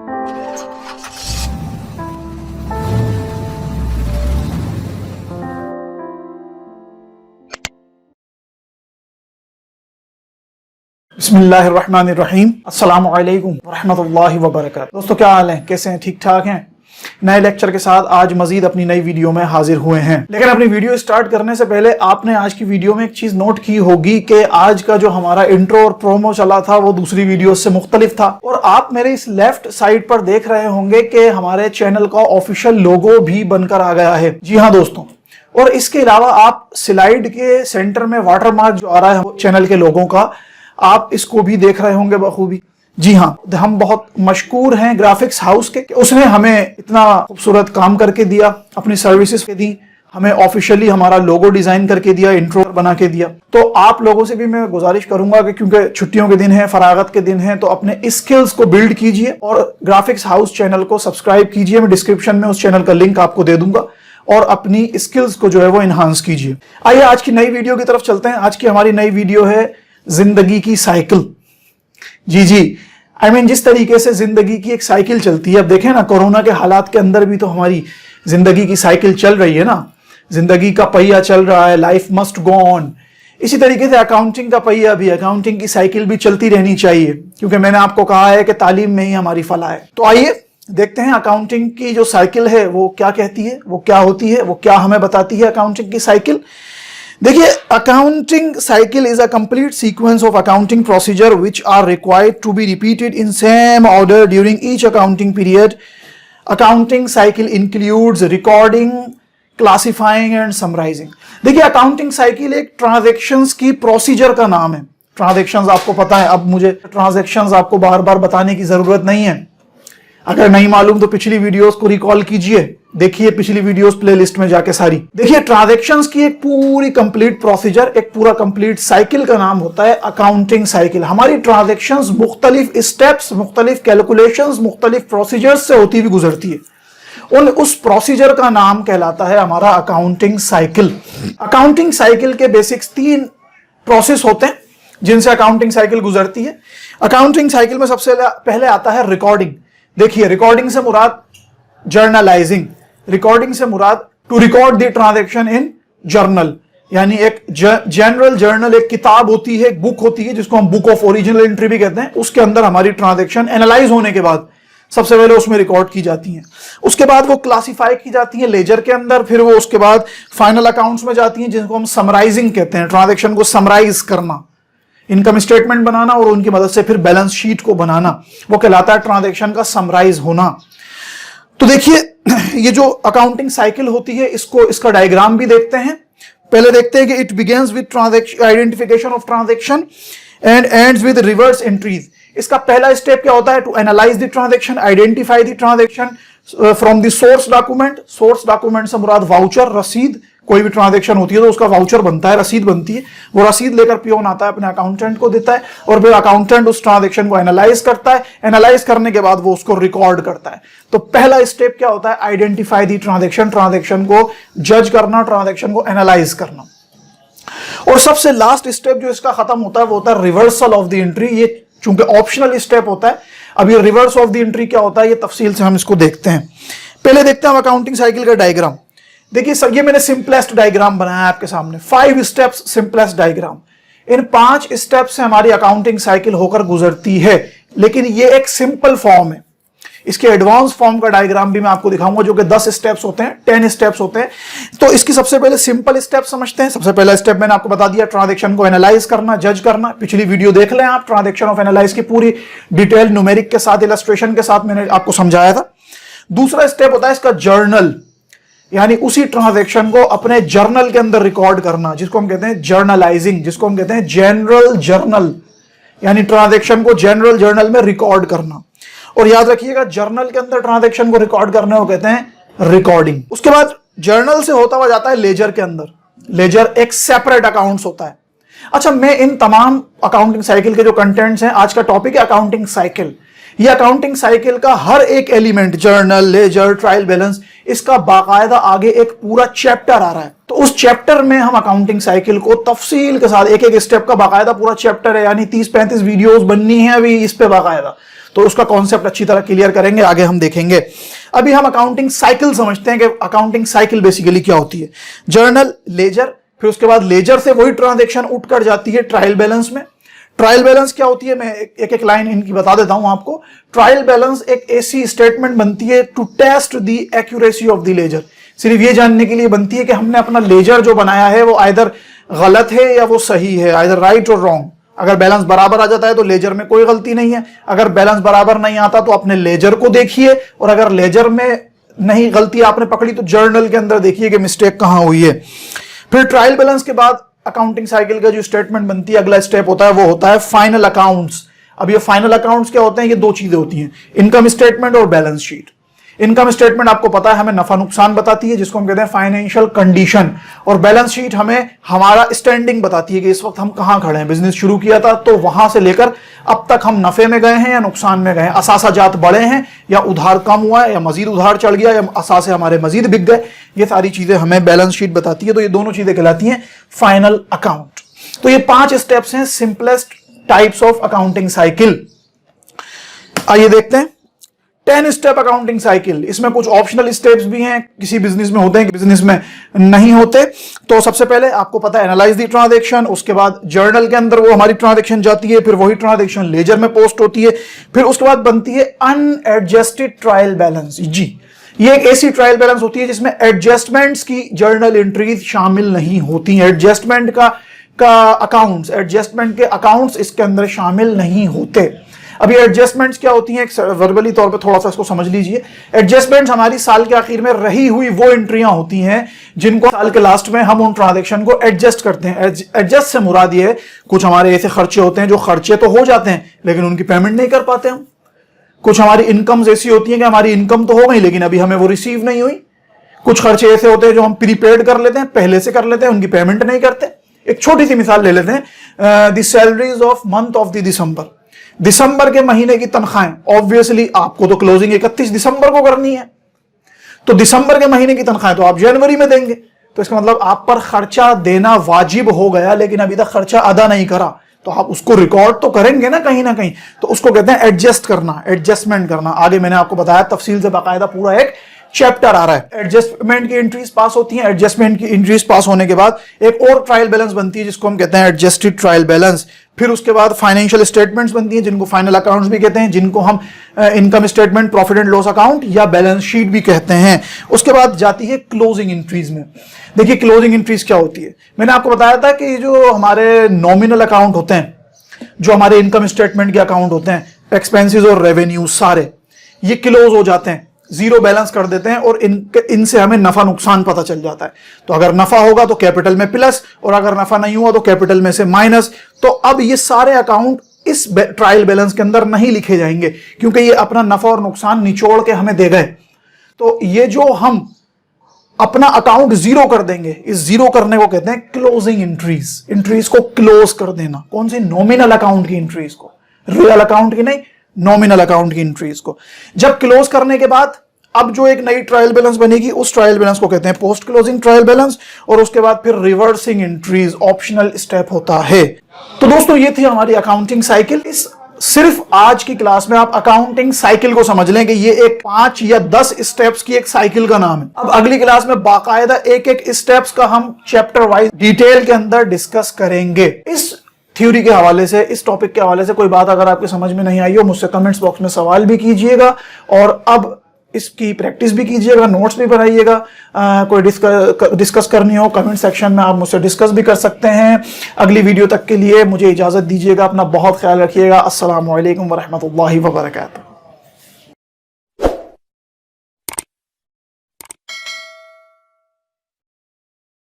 बिस्मिल्लाहिर्रहमानिर्रहीम। अस्सलामु अलैकुम वरहमतुल्लाहि वबरकातुहू। दोस्तों क्या हाल है, कैसे हैं? ठीक ठाक हैं? नए लेक्चर के साथ आज मजीद अपनी नई वीडियो में हाजिर हुए हैं। लेकिन अपनी वीडियो स्टार्ट करने से पहले आपने आज की वीडियो में एक चीज नोट की होगी कि आज का जो हमारा इंट्रो और प्रोमो चला था वो दूसरी वीडियो से मुख्तलिफ था। और आप मेरे इस लेफ्ट साइड पर देख रहे होंगे कि हमारे चैनल का ऑफिशियल लोगो भी बनकर आ गया है। जी हाँ दोस्तों, और इसके अलावा आप स्लाइड के सेंटर में वाटरमार्क जो आ रहा है चैनल के लोगों का, आप इसको भी देख रहे होंगे बखूबी। जी हाँ, हम बहुत मशकूर हैं ग्राफिक्स हाउस के, उसने हमें इतना खूबसूरत काम करके दिया, अपनी सर्विसेज के दी, हमें ऑफिशियली हमारा लोगो डिजाइन करके दिया, इंट्रो बना के दिया। तो आप लोगों से भी मैं गुजारिश करूंगा कि क्योंकि छुट्टियों के दिन है, फरागत के दिन है, तो अपने स्किल्स को बिल्ड कीजिए और ग्राफिक्स हाउस चैनल को सब्सक्राइब कीजिए। मैं डिस्क्रिप्शन में उस चैनल का लिंक आपको दे दूंगा और अपनी स्किल्स को जो है वो इनहांस कीजिए। आइए आज की नई वीडियो की तरफ चलते हैं। आज की हमारी नई वीडियो है जिंदगी की साइकिल। जी आई मीन जिस तरीके से जिंदगी की एक साइकिल चलती है, अब देखें ना, कोरोना के हालात के अंदर भी तो हमारी जिंदगी की साइकिल चल रही है ना, जिंदगी का पहिया चल रहा है, लाइफ मस्ट गो ऑन। इसी तरीके से अकाउंटिंग का पहिया भी, अकाउंटिंग की साइकिल भी चलती रहनी चाहिए, क्योंकि मैंने आपको कहा है कि तालीम में ही हमारी फलाह है। तो आइए देखते हैं अकाउंटिंग की जो साइकिल है वो क्या कहती है, वो क्या होती है, वो क्या हमें बताती है अकाउंटिंग की साइकिल। देखिए, accounting cycle is a complete sequence of accounting procedure which are required to be repeated in same order during each accounting period. Accounting cycle includes recording, classifying and summarising. देखिए, accounting cycle एक transactions की procedure का नाम है। Transactions आपको पता है, अब मुझे ट्रांजैक्शंस आपको बार बार बताने की जरूरत नहीं है। अगर नहीं मालूम तो पिछली वीडियोस को रिकॉल कीजिए, देखिए पिछली वीडियोस प्लेलिस्ट में जाके सारी देखिए। ट्रांजैक्शंस की एक पूरी कंप्लीट प्रोसीजर, एक पूरा कंप्लीट साइकिल का नाम होता है अकाउंटिंग साइकिल। हमारी ट्रांजैक्शंस मुख्तलिफ स्टेप्स, मुख्तलिफ कैलकुलेशंस, मुख्तलिफ प्रोसीजर्स से होती हुई गुजरती है। उस प्रोसीजर का नाम कहलाता है हमारा अकाउंटिंग साइकिल। अकाउंटिंग साइकिल के बेसिक्स 3 प्रोसेस होते हैं जिनसे अकाउंटिंग साइकिल गुजरती है। अकाउंटिंग साइकिल में सबसे पहले आता है रिकॉर्डिंग। देखिए, रिकॉर्डिंग से मुराद जर्नलाइजिंग, रिकॉर्डिंग से मुराद to record the transaction in journal, यानी एक जनरल जर्नल, एक किताब होती है, एक बुक होती है जिसको हम बुक ऑफ ओरिजिनल एंट्री भी कहते हैं। उसके अंदर हमारी ट्रांजैक्शन एनालाइज होने के बाद सबसे पहले उसमें रिकॉर्ड की जाती हैं, उसके बाद वो क्लासिफाई की जाती है लेजर के अंदर, फिर वो उसके बाद फाइनल अकाउंट्स में जाती हैं जिनको हम समराइजिंग कहते हैं, ट्रांजैक्शन को समराइज करना, इनकम स्टेटमेंट बनाना और उनकी मदद से फिर बैलेंस शीट को बनाना, वो कहलाता है ट्रांजैक्शन का समराइज होना। तो देखिए, ये जो अकाउंटिंग साइकिल होती है, इसका डायग्राम भी देखते हैं। पहले देखते हैं कि it begins with transaction, identification of transaction and ends with reverse entries. इसका पहला स्टेप क्या होता है? To analyse the transaction, identify the transaction from the source document. Source document से मुराद वाउचर, रसीद। कोई भी ट्रांजैक्शन होती है तो उसका वाउचर बनता है, रसीद बनती है। वो रसीद लेकर पियोन आता है, अपने अकाउंटेंट को देता है और फिर अकाउंटेंट उस ट्रांजैक्शन को एनालाइज करता है। एनालाइज करने के बाद वो उसको रिकॉर्ड करता है। तो पहला स्टेप क्या होता है? आइडेंटिफाई दी ट्रांजैक्शन, ट्रांजैक्शन को जज करना, ट्रांजैक्शन को एनालाइज करना। और सबसे लास्ट स्टेप जो इसका खत्म होता है वो होता है रिवर्सल ऑफ द एंट्री। ये चूंकि ऑप्शनल स्टेप होता है, अब ये रिवर्स ऑफ द एंट्री क्या होता है ये तफसील से हम इसको देखते हैं। पहले देखते हैं हम अकाउंटिंग साइकिल का डायग्राम। देखिए सर, ये मैंने सिंपलेस्ट डायग्राम बनाया आपके सामने, 5 स्टेप्स सिंपलेस्ट डायग्राम। इन 5 स्टेप से हमारी अकाउंटिंग साइकिल होकर गुजरती है, लेकिन ये एक सिंपल फॉर्म है। इसके एडवांस फॉर्म का डायग्राम भी मैं आपको दिखाऊंगा जो कि 10 स्टेप्स होते हैं, 10 स्टेप्स होते हैं। तो इसकी सबसे पहले सिंपल स्टेप समझते हैं। सबसे पहला स्टेप मैंने आपको बता दिया, ट्रांजैक्शन को एनालाइज करना, जज करना। पिछली वीडियो देख लें आप, ट्रांजैक्शन ऑफ एनालाइज की पूरी डिटेल न्यूमेरिक के साथ, इलस्ट्रेशन के साथ मैंने आपको समझाया था। दूसरा स्टेप होता है इसका जर्नल, यानी उसी ट्रांजैक्शन को अपने जर्नल के अंदर रिकॉर्ड करना, जिसको हम कहते हैं जर्नलाइजिंग, जिसको हम कहते हैं जनरल जर्नल, यानी ट्रांजैक्शन को जनरल जर्नल में रिकॉर्ड करना। और याद रखिएगा, जर्नल के अंदर ट्रांजैक्शन को रिकॉर्ड करने को कहते हैं रिकॉर्डिंग। उसके बाद जर्नल से होता हुआ जाता है लेजर के अंदर। लेजर एक सेपरेट अकाउंट्स होता है। अच्छा, मैं इन तमाम अकाउंटिंग साइकिल के जो कंटेंट्स हैं, आज का टॉपिक है अकाउंटिंग साइकिल। ये अकाउंटिंग साइकिल का हर एक element, journal, ledger, trial balance, इसका बाकायदा आगे एक पूरा चैप्टर आ रहा है। तो उस चैप्टर में हम अकाउंटिंग साइकिल को तफसील के साथ, एक एक स्टेप का बाकायदा पूरा चैप्टर है, यानी 30-35 वीडियोस बननी है अभी इस पे बाकायदा। तो उसका कॉन्सेप्ट अच्छी तरह क्लियर करेंगे, आगे हम देखेंगे। अभी हम अकाउंटिंग साइकिल समझते हैं कि अकाउंटिंग साइकिल बेसिकली क्या होती है। जर्नल, लेजर, फिर उसके बाद लेजर से वही ट्रांजैक्शन उठ कर जाती है ट्रायल बैलेंस में। ट्रायल बैलेंस क्या होती है, मैं एक एक लाइन इनकी बता देता हूं आपको। ट्रायल बैलेंस एक ऐसी स्टेटमेंट बनती है to test the accuracy of the ledger, सिर्फ ये जानने के लिए बनती है कि हमने अपना लेजर जो बनाया है वो आइदर गलत है या वो सही है, आइदर राइट और रॉन्ग। अगर बैलेंस बराबर आ जाता है तो लेजर में कोई गलती नहीं है, अगर बैलेंस बराबर नहीं आता तो अपने लेजर को देखिए, और अगर लेजर में नहीं गलती आपने पकड़ी तो जर्नल के अंदर देखिए कि मिस्टेक कहां हुई है। फिर ट्रायल बैलेंस के बाद अकाउंटिंग साइकिल का जो स्टेटमेंट बनती है, अगला स्टेप होता है वो होता है फाइनल अकाउंट्स। अब ये फाइनल अकाउंट्स क्या होते हैं, ये दो चीजें होती हैं, इनकम स्टेटमेंट और बैलेंस शीट। इनकम स्टेटमेंट आपको पता है हमें नफा नुकसान बताती है जिसको हम कहते हैं फाइनेंशियल कंडीशन, और बैलेंस शीट हमें हमारा स्टैंडिंग बताती है कि इस वक्त हम कहां खड़े हैं। बिजनेस शुरू किया था तो वहां से लेकर अब तक हम नफे में गए हैं या नुकसान में गए हैं, असासा जात बढ़े हैं या उधार कम हुआ है या मजीद उधार चढ़ गया या असासे हमारे मजीद बिक गए, ये सारी चीजें हमें बैलेंस शीट बताती है। तो ये दोनों चीजें कहलाती हैं फाइनल अकाउंट। तो ये 5 स्टेप्स हैं, simplest types of accounting cycle. आइए देखते हैं 10 स्टेप अकाउंटिंग साइकिल। इसमें कुछ ऑप्शनल स्टेप्स भी हैं, किसी बिजनेस में होते हैं, बिजनेस में नहीं होते। तो सबसे पहले आपको पता है एनालाइज दी ट्रांजैक्शन, उसके बाद जर्नल के अंदर वो हमारी ट्रांजैक्शन जाती है, फिर वही ट्रांजैक्शन लेजर में पोस्ट होती है, फिर उसके बाद बनती है अनएडजस्टेड ट्रायल बैलेंस। जी, ये एक ऐसी ट्रायल बैलेंस होती है जिसमें एडजस्टमेंट्स की जर्नल एंट्रीज शामिल नहीं होती। एडजस्टमेंट का अकाउंट्स, एडजस्टमेंट के अकाउंट्स इसके अंदर शामिल नहीं होते। अभी एडजस्टमेंट्स क्या होती हैं, वर्बली तौर पे थोड़ा सा इसको समझ लीजिए। एडजस्टमेंट्स हमारी साल के आखिर में रही हुई वो एंट्रियां होती हैं जिनको साल के लास्ट में हम उन ट्रांजैक्शन को एडजस्ट करते हैं। एडजस्ट से मुराद ये है, कुछ हमारे ऐसे खर्चे होते हैं जो खर्चे तो हो जाते हैं लेकिन उनकी पेमेंट नहीं कर पाते हम। कुछ हमारी इनकम्स ऐसी होती हैं कि हमारी इनकम तो हो गई लेकिन अभी हमें वो रिसीव नहीं हुई। कुछ खर्चे ऐसे होते हैं जो हम प्रीपेड कर लेते हैं, पहले से कर लेते हैं, उनकी पेमेंट नहीं करते। एक छोटी सी मिसाल ले लेते हैं, the salaries of month of the दिसंबर के महीने की तनख्वाहें। ऑब्वियसली आपको तो क्लोजिंग 31 दिसंबर को करनी है, तो दिसंबर के महीने की तनख्वाहें तो आप जनवरी में देंगे। तो इसका मतलब आप पर खर्चा देना वाजिब हो गया लेकिन अभी तक खर्चा अदा नहीं करा, तो आप उसको रिकॉर्ड तो करेंगे ना कहीं, तो उसको कहते हैं एडजस्ट करना, एडजस्टमेंट करना। आगे मैंने आपको बताया तफसील से बाकायदा पूरा एक चैप्टर आ रहा है। एडजस्टमेंट की एंट्रीज पास होती हैं, एडजस्टमेंट की एंट्रीज पास होने के बाद एक और ट्रायल बैलेंस बनती है जिसको हम कहते हैं एडजस्टेड ट्रायल बैलेंस। फिर उसके बाद फाइनेंशियल स्टेटमेंट्स बनती हैं जिनको फाइनल अकाउंट्स भी कहते हैं, जिनको हम income statement, profit and loss account या बैलेंस शीट भी कहते हैं। उसके बाद जाती है क्लोजिंग एंट्रीज में। देखिए क्लोजिंग एंट्रीज क्या होती है, मैंने आपको बताया था कि जो हमारे नॉमिनल अकाउंट होते हैं, जो हमारे इनकम स्टेटमेंट के अकाउंट होते हैं, एक्सपेंसेस और रेवेन्यू सारे ये क्लोज हो जाते हैं, जीरो बैलेंस कर देते हैं और इनसे हमें नफा नुकसान पता चल जाता है। तो अगर नफा होगा तो कैपिटल में प्लस और अगर नफा नहीं हुआ तो कैपिटल में से माइनस। तो अब ये सारे अकाउंट इस ट्रायल बैलेंस के अंदर नहीं लिखे जाएंगे क्योंकि ये अपना नफा और नुकसान निचोड़ के हमें दे गए। तो ये जो हम अपना अकाउंट जीरो कर देंगे, इस जीरो करने को कहते हैं क्लोजिंग एंट्रीज। एंट्रीज को क्लोज कर देना, कौन सी? नॉमिनल अकाउंट की एंट्रीज को, रियल अकाउंट की नहीं, नॉमिनल अकाउंट की एंट्रीज को। जब क्लोज करने के बाद अब जो एक नई ट्रायल बैलेंस बनेगी उस ट्रायल बैलेंस को कहते हैं पोस्ट क्लोजिंग ट्रायल बैलेंस, और उसके बाद फिर रिवर्सिंग एंट्रीज ऑप्शनल स्टेप होता है। तो दोस्तों ये थी हमारी अकाउंटिंग साइकिल। इस सिर्फ आज की क्लास में आप अकाउंटिंग साइकिल को समझ लें कि ये एक 5 या 10 स्टेप्स की एक साइकिल का नाम है। अब अगली क्लास में बाकायदा एक एक स्टेप्स का हम चैप्टर वाइज डिटेल के अंदर डिस्कस करेंगे। इस थ्योरी के हवाले से, इस टॉपिक के हवाले से कोई बात अगर आपके समझ में नहीं आई हो, मुझसे कमेंट्स बॉक्स में सवाल भी कीजिएगा और अब इसकी प्रैक्टिस भी कीजिएगा, नोट्स भी बनाइएगा। कोई डिस्कस करनी हो कमेंट सेक्शन में आप मुझसे डिस्कस भी कर सकते हैं। अगली वीडियो तक के लिए मुझे इजाजत दीजिएगा, अपना बहुत ख्याल रखिएगा। अस्सलामु अलैकुम वरहमतुल्लाहि वबरकातुहू।